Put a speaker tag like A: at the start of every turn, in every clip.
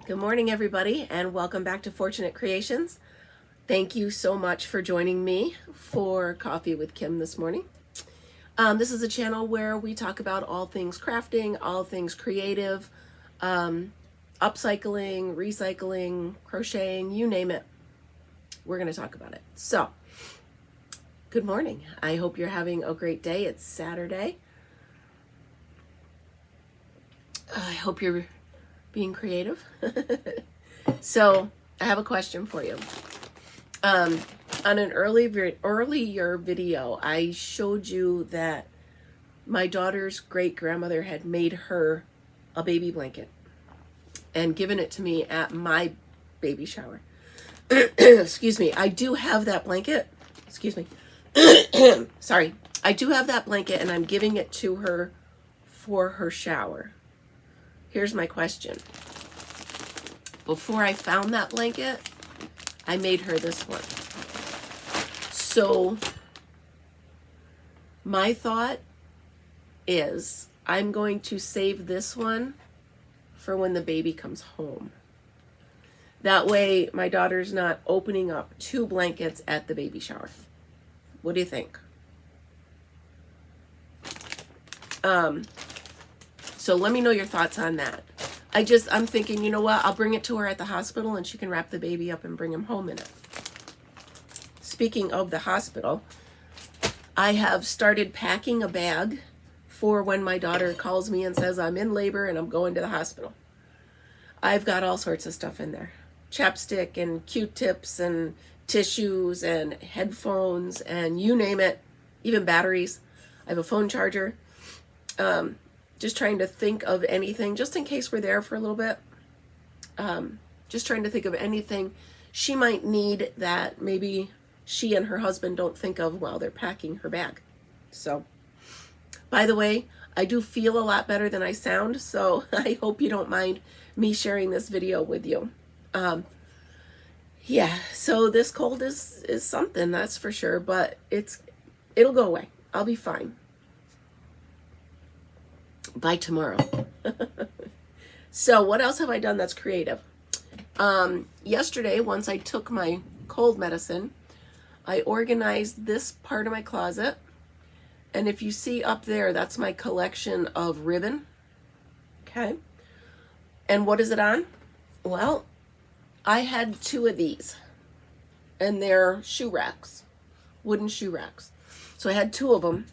A: Good morning, everybody, and welcome back to Fortunate Creations. Thank you so much for joining me for Coffee with Kim this morning. This is a channel where we talk about all things crafting, all things creative, upcycling, recycling, crocheting, you name it. We're going to talk about it. So, good morning. I hope you're having a great day. It's Saturday. I hope you're being creative. So I have a question for you. On an earlier video, I showed you that my daughter's great grandmother had made her a baby blanket and given it to me at my baby shower. Excuse me. I do have that blanket. Excuse me. Sorry. I do have that blanket and I'm giving it to her for her shower. Here's my question. Before I found that blanket, I made her this one. So my thought is I'm going to save this one for when the baby comes home. That way my daughter's not opening up 2 blankets at the baby shower. What do you think? So let me know your thoughts on that. I'm thinking, you know what? I'll bring it to her at the hospital and she can wrap the baby up and bring him home in it. Speaking of the hospital, I have started packing a bag for when my daughter calls me and says I'm in labor and I'm going to the hospital. I've got all sorts of stuff in there. Chapstick and Q-tips and tissues and headphones and you name it, even batteries. I have a phone charger. Just trying to think of anything, just in case we're there for a little bit. Just trying to think of anything she might need that maybe she and her husband don't think of while they're packing her bag. So, by the way, I do feel a lot better than I sound, so I hope you don't mind me sharing this video with you. Yeah, so this cold is something, that's for sure, but it'll go away. I'll be fine by tomorrow. So what else have I done that's creative? Yesterday, once I took my cold medicine, I organized this part of my closet. And if you see up there, that's my collection of ribbon. Okay. And what is it on? Well, I had 2 of these. And they're shoe racks. Wooden shoe racks. So I had 2 of them.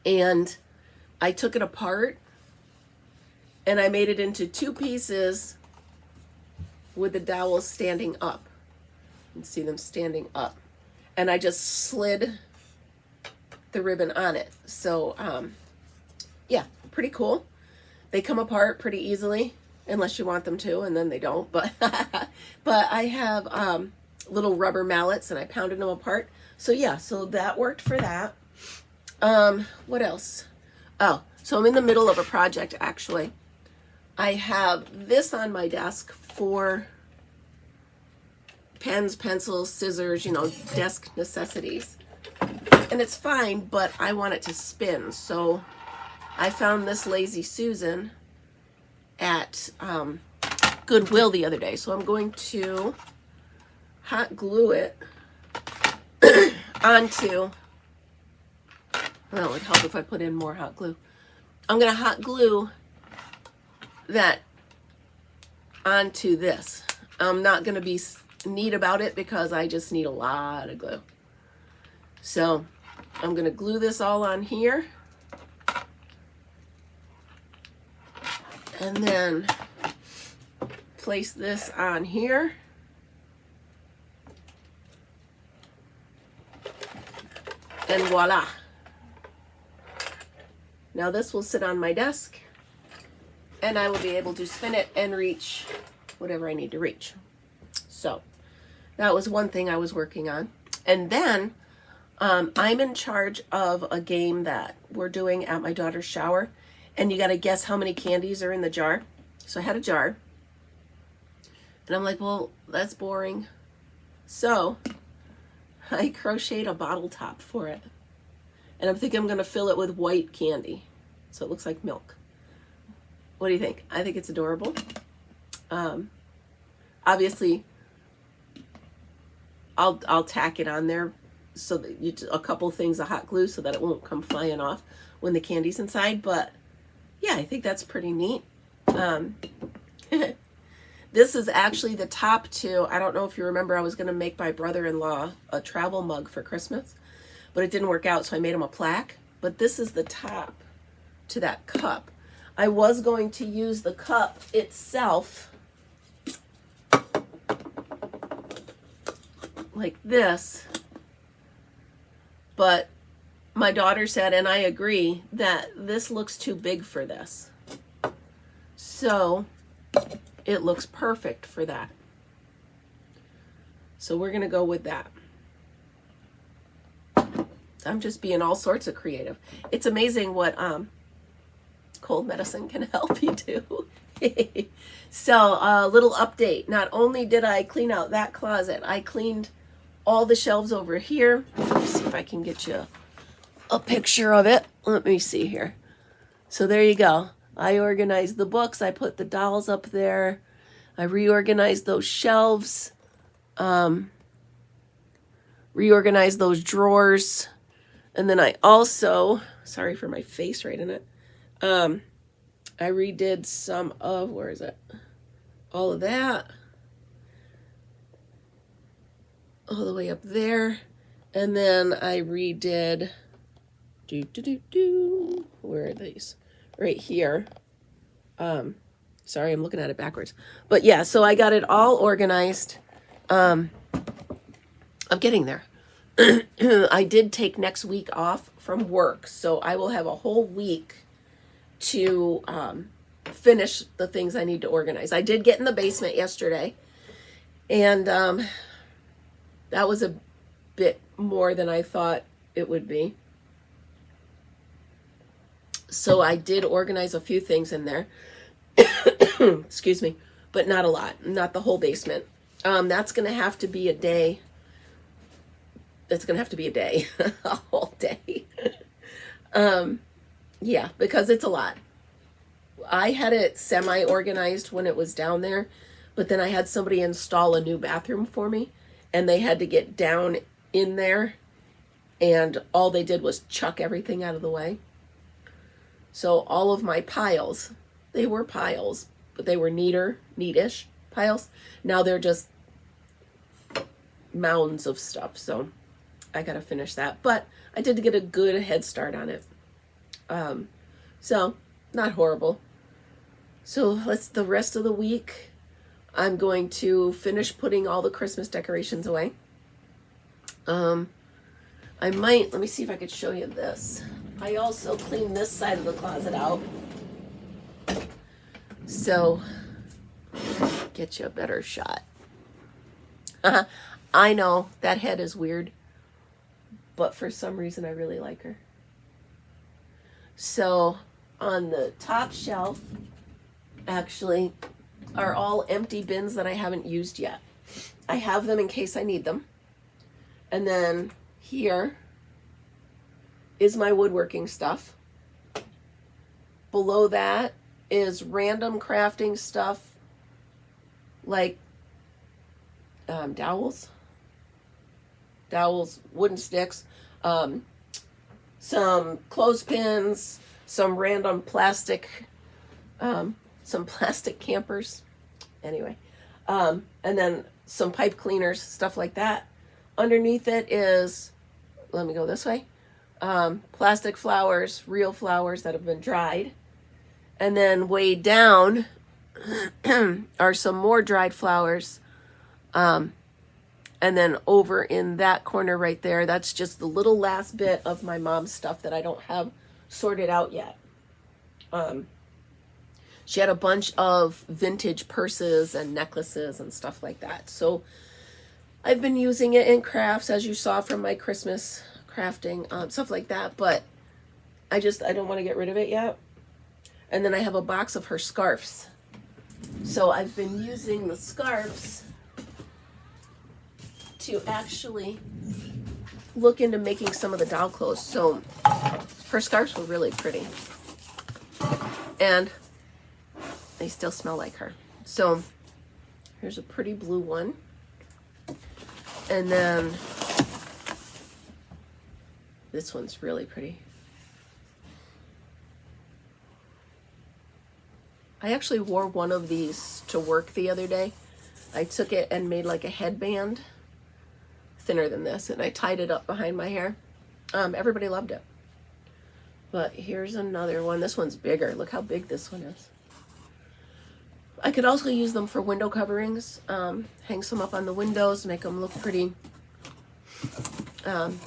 A: And I took it apart and I made it into 2 pieces with the dowels standing up. You can see them standing up. And I just slid the ribbon on it. So, yeah, pretty cool. They come apart pretty easily, unless you want them to, and then they don't. But, but I have little rubber mallets and I pounded them apart. So yeah, so that worked for that. What else? Oh, so I'm in the middle of a project, actually. I have this on my desk for pens, pencils, scissors, desk necessities. And it's fine, but I want it to spin. So I found this Lazy Susan at Goodwill the other day. So I'm going to hot glue it onto... Well, it would help if I put in more hot glue. I'm going to hot glue that onto this. I'm not going to be neat about it because I just need a lot of glue. So I'm going to glue this all on here. And then place this on here. And voila. Now this will sit on my desk and I will be able to spin it and reach whatever I need to reach. So that was one thing I was working on. And then I'm in charge of a game that we're doing at my daughter's shower. And you got to guess how many candies are in the jar. So I had a jar. And I'm like, well, that's boring. So I crocheted a bottle top for it. And I'm thinking I'm going to fill it with white candy. So it looks like milk. What do you think? I think it's adorable. Obviously, I'll tack it on there so that a couple things of hot glue so that it won't come flying off when the candy's inside. But yeah, I think that's pretty neat. This is actually the top to, I don't know if you remember, I was going to make my brother-in-law a travel mug for Christmas, but it didn't work out, so I made him a plaque. But this is the top to that cup. I was going to use the cup itself like this, but my daughter said, and I agree, that this looks too big for this. So it looks perfect for that. So we're going to go with that. I'm just being all sorts of creative. It's amazing what cold medicine can help you do. So a little update. Not only did I clean out that closet, I cleaned all the shelves over here. Let me see if I can get you a picture of it. Let me see here. So there you go. I organized the books. I put the dolls up there. I reorganized those shelves. Reorganized those drawers. And then I also, sorry for my face right in it. I redid some of, where is it? All of that. All the way up there. And then I redid, where are these? Right here. Sorry, I'm looking at it backwards. But yeah, so I got it all organized. I'm getting there. I did take next week off from work, so I will have a whole week to finish the things I need to organize. I did get in the basement yesterday, and that was a bit more than I thought it would be. So I did organize a few things in there. Excuse me, but not a lot, not the whole basement. That's going to have to be a day. It's going to have to be a day, a whole day. Yeah, because it's a lot. I had it semi-organized when it was down there, but then I had somebody install a new bathroom for me, and they had to get down in there, and all they did was chuck everything out of the way. So all of my piles, they were piles, but they were neatish piles. Now they're just mounds of stuff, so I gotta finish that. But I did get a good head start on it. So not horrible. So the rest of the week, I'm going to finish putting all the Christmas decorations away. I might, let me see if I could show you this. I also cleaned this side of the closet out. So, get you a better shot. I know, that head is weird, but for some reason I really like her. So, on the top shelf, actually, are all empty bins that I haven't used yet. I have them in case I need them. And then here is my woodworking stuff. Below that is random crafting stuff like dowels, wooden sticks, some clothespins, some random plastic, some plastic campers, anyway, and then some pipe cleaners, stuff like that. Underneath it is, let me go this way, plastic flowers, real flowers that have been dried. And then way down are some more dried flowers. And then over in that corner right there, that's just the little last bit of my mom's stuff that I don't have sorted out yet. She had a bunch of vintage purses and necklaces and stuff like that. So I've been using it in crafts, as you saw from my Christmas crafting, stuff like that. But I don't want to get rid of it yet. And then I have a box of her scarves. So I've been using the scarves to actually look into making some of the doll clothes. So her scarves were really pretty. And they still smell like her. So Here's a pretty blue one. And then this one's really pretty. I actually wore one of these to work the other day. I took it and made like a headband, thinner than this, and I tied it up behind my hair. Everybody loved it. But here's another one. This one's bigger. Look how big this one is. I could also use them for window coverings. Hang some up on the windows, make them look pretty.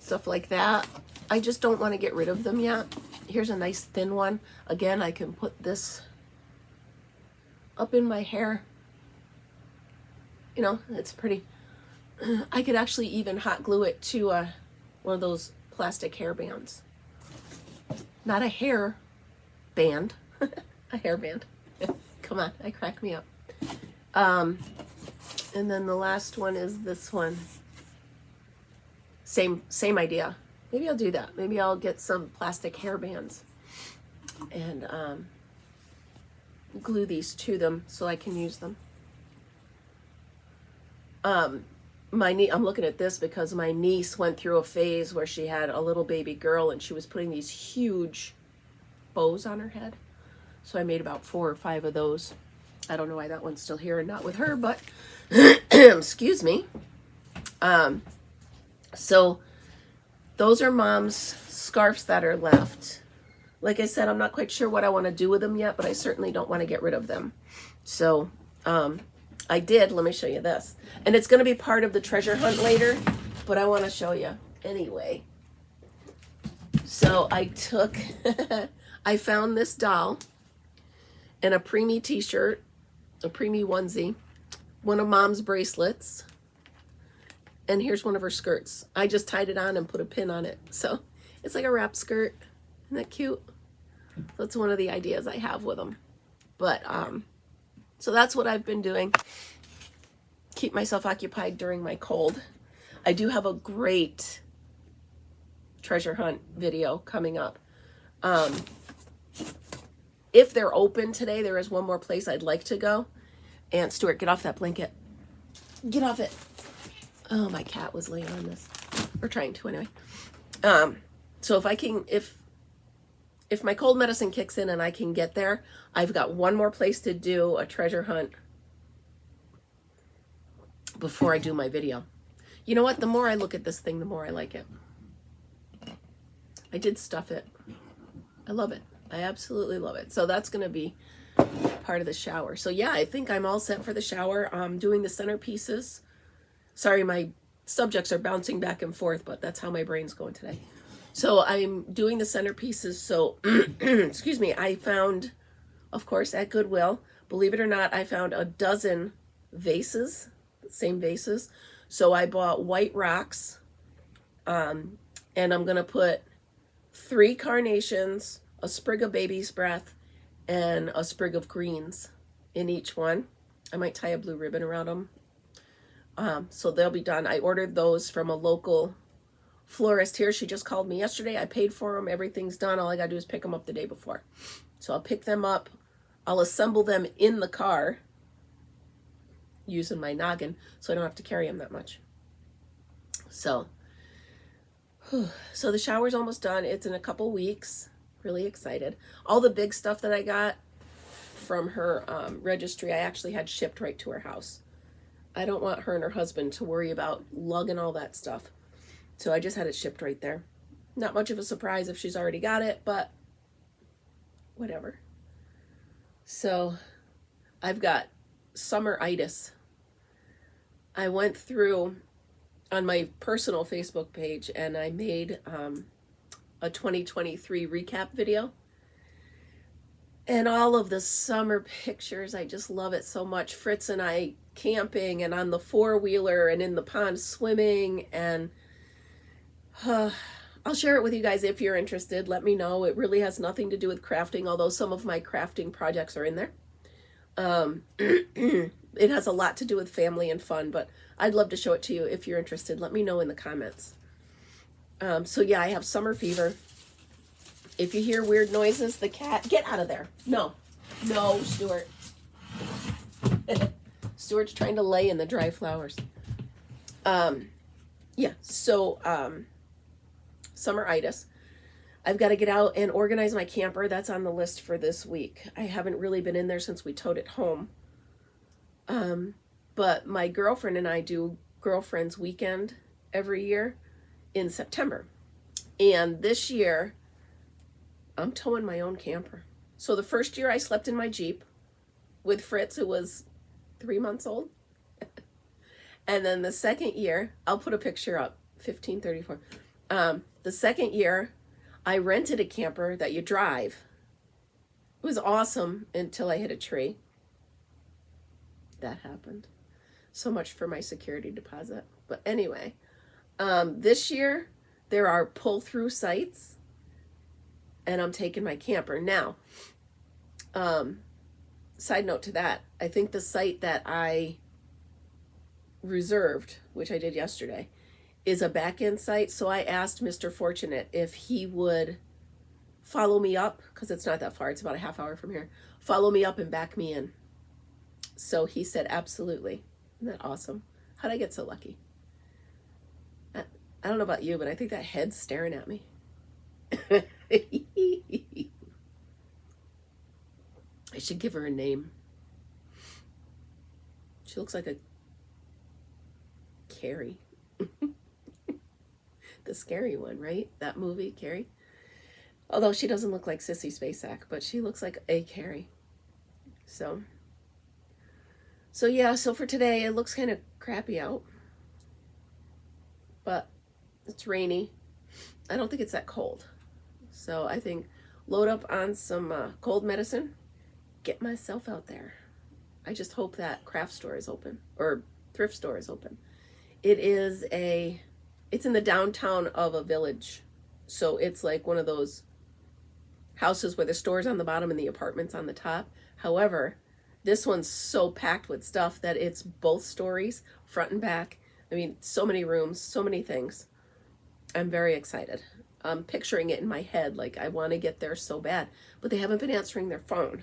A: Stuff like that. I just don't want to get rid of them yet. Here's a nice thin one. Again, I can put this up in my hair. You know, it's pretty. I could actually even hot glue it to one of those plastic hair bands. Not a hair band, a hair band. Come on, I crack me up. And then the last one is this one. Same idea. Maybe I'll do that. Maybe I'll get some plastic hair bands and glue these to them so I can use them. I'm looking at this because my niece went through a phase where she had a little baby girl and she was putting these huge bows on her head. So I made about 4 or 5 of those. I don't know why that one's still here and not with her, but excuse me. So those are Mom's scarves that are left. Like I said, I'm not quite sure what I want to do with them yet, but I certainly don't want to get rid of them. So I did, let me show you this. And it's going to be part of the treasure hunt later, but I want to show you anyway. So I took, I found this doll and a preemie t-shirt, a preemie onesie, one of Mom's bracelets, and here's one of her skirts. I just tied it on and put a pin on it. So it's like a wrap skirt. Isn't that cute? That's one of the ideas I have with them. But, so that's what I've been doing. Keep myself occupied during my cold. I do have a great treasure hunt video coming up. If they're open today, there is one more place I'd like to go. And Stuart, get off that blanket. Get off it. Oh, my cat was laying on this. Or trying to anyway. So if I can, if my cold medicine kicks in and I can get there, I've got one more place to do a treasure hunt before I do my video. You know what? The more I look at this thing, the more I like it. I did stuff it. I love it. I absolutely love it. So that's going to be part of the shower. So yeah, I think I'm all set for the shower. I'm doing the centerpieces. Sorry, my subjects are bouncing back and forth, but that's how my brain's going today. So I'm doing the centerpieces. So, excuse me, I found, of course, at Goodwill, believe it or not, I found a dozen vases, same vases. So I bought white rocks, and I'm going to put 3 carnations, a sprig of baby's breath, and a sprig of greens in each one. I might tie a blue ribbon around them. So they'll be done. I ordered those from a local florist here. She just called me yesterday. I paid for them. Everything's done. All I gotta do is pick them up the day before. So I'll pick them up. I'll assemble them in the car using my noggin so I don't have to carry them that much. So the shower's almost done. It's in a couple weeks. Really excited. All the big stuff that I got from her registry, I actually had shipped right to her house. I don't want her and her husband to worry about lugging all that stuff. So I just had it shipped right there. Not much of a surprise if she's already got it, but whatever. So I've got summer-itis. I went through on my personal Facebook page and I made a 2023 recap video. And all of the summer pictures, I just love it so much. Fritz and I camping and on the 4-wheeler and in the pond swimming, and I'll share it with you guys if you're interested. Let me know. It really has nothing to do with crafting, although some of my crafting projects are in there. It has a lot to do with family and fun, but I'd love to show it to you if you're interested. Let me know in the comments. So yeah, I have summer fever. If you hear weird noises, the cat, get out of there. No, Stuart. Stuart's trying to lay in the dry flowers. Yeah, so summeritis. I've got to get out and organize my camper. That's on the list for this week. I haven't really been in there since we towed it home. But my girlfriend and I do Girlfriend's Weekend every year in September. And this year, I'm towing my own camper. So the first year I slept in my Jeep with Fritz, who was 3 months old. And then the second year, I'll put a picture up, 1534. The second year, I rented a camper that you drive. It was awesome until I hit a tree. That happened. So much for my security deposit. But anyway, this year, there are pull-through sites, and I'm taking my camper. Now, side note to that, I think the site that I reserved, which I did yesterday, is a back-end site. So I asked Mr. Fortunate if he would follow me up, because it's not that far, it's about a half hour from here, follow me up and back me in. So he said absolutely. Isn't that awesome? How'd I get so lucky? I don't know about you, but I think that head's staring at me. I should give her a name. She looks like a Carrie. The scary one, right? That movie, Carrie. Although she doesn't look like Sissy Spacek, but she looks like a Carrie. So yeah, so for today, it looks kind of crappy out. But it's rainy. I don't think it's that cold. So I think load up on some cold medicine, get myself out there. I just hope that craft store is open, or thrift store is open. It's in the downtown of a village. So it's like one of those houses where the store's on the bottom and the apartment's on the top. However, this one's so packed with stuff that it's both stories, front and back. I mean, so many rooms, so many things. I'm very excited. I'm picturing it in my head, like I want to get there so bad, but they haven't been answering their phone.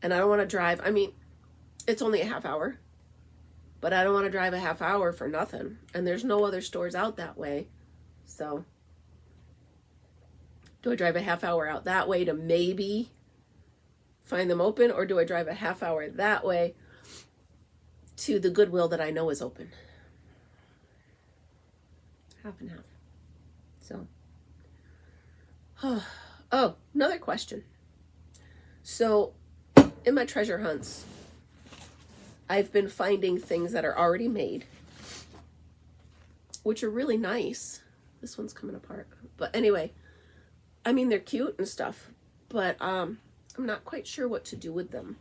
A: And I don't want to drive. I mean, it's only a half hour, but I don't want to drive a half hour for nothing. And there's no other stores out that way. So do I drive a half hour out that way to maybe find them open, or do I drive a half hour that way to the Goodwill that I know is open? Half and half. So, oh, another question. So, in my treasure hunts, I've been finding things that are already made, which are really nice. This one's coming apart. But anyway, I mean, they're cute and stuff, but I'm not quite sure what to do with them.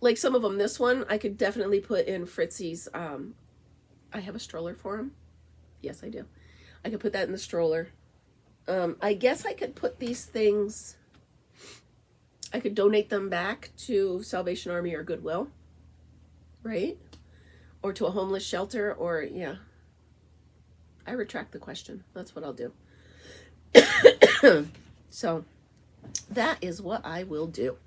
A: Like some of them, this one, I could definitely put in Fritzy's, I have a stroller for him. Yes, I do. I could put that in the stroller. I guess I could put these things, I could donate them back to Salvation Army or Goodwill, right? Or to a homeless shelter, or, yeah. I retract the question. That's what I'll do. So, that is what I will do.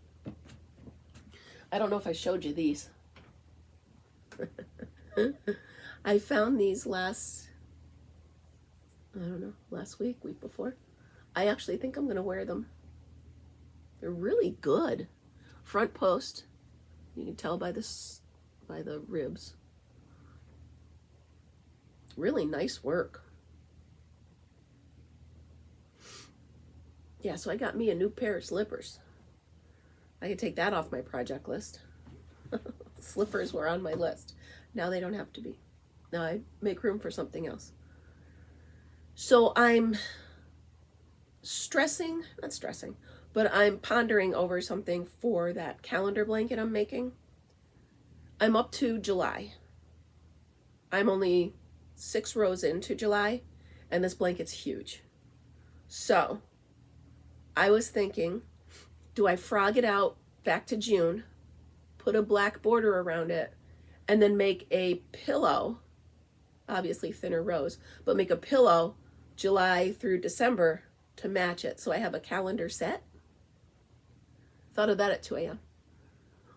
A: I don't know if I showed you these. I found these last week before. I actually think I'm going to wear them. They're really good. Front post. You can tell by the ribs. Really nice work. Yeah, so I got me a new pair of slippers. I could take that off my project list. Slippers were on my list. Now they don't have to be. Now I make room for something else. So I'm not stressing, but I'm pondering over something for that calendar blanket I'm making. I'm up to July. I'm only 6 rows into July, and this blanket's huge. So I was thinking, do I frog it out back to June, put a black border around it, and then make a pillow, obviously thinner rows, but make a pillow July through December to match it, so I have a calendar set? Thought of that at 2 a.m.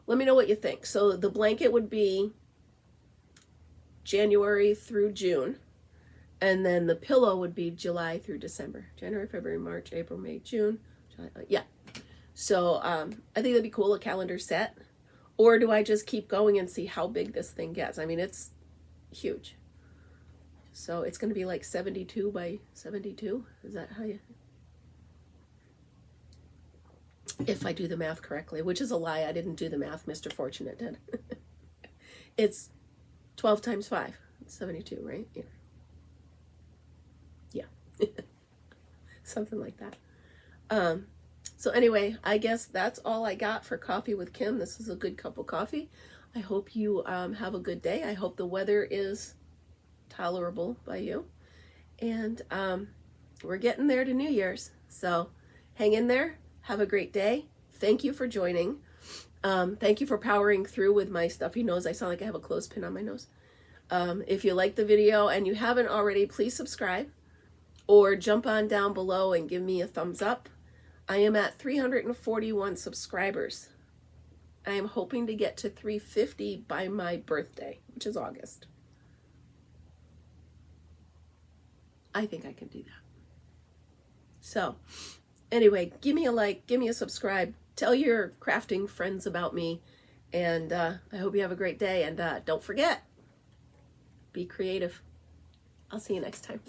A: let me know what you think. So the blanket would be January through June, and then the pillow would be July through December. January, February, March, April, May, June, July, yeah. So I think that'd be cool, a calendar set. Or do I just keep going and see how big this thing gets? I mean, it's huge. So it's going to be like 72 by 72. Is that how you... If I do the math correctly, which is a lie. I didn't do the math. Mr. Fortunate did. It's 12 times 5. It's 72, right? Yeah. Yeah. Something like that. So anyway, I guess that's all I got for Coffee with Kim. This is a good cup of coffee. I hope you have a good day. I hope the weather is tolerable by you. And we're getting there to New Year's. So hang in there. Have a great day. Thank you for joining. Thank you for powering through with my stuffy nose. I sound like I have a clothespin on my nose. If you like the video and you haven't already, please subscribe or jump on down below and give me a thumbs up. I am at 341 subscribers. I am hoping to get to 350 by my birthday, which is August. I think I can do that. So, anyway, give me a like, give me a subscribe, tell your crafting friends about me, and I hope you have a great day, and don't forget, be creative. I'll see you next time.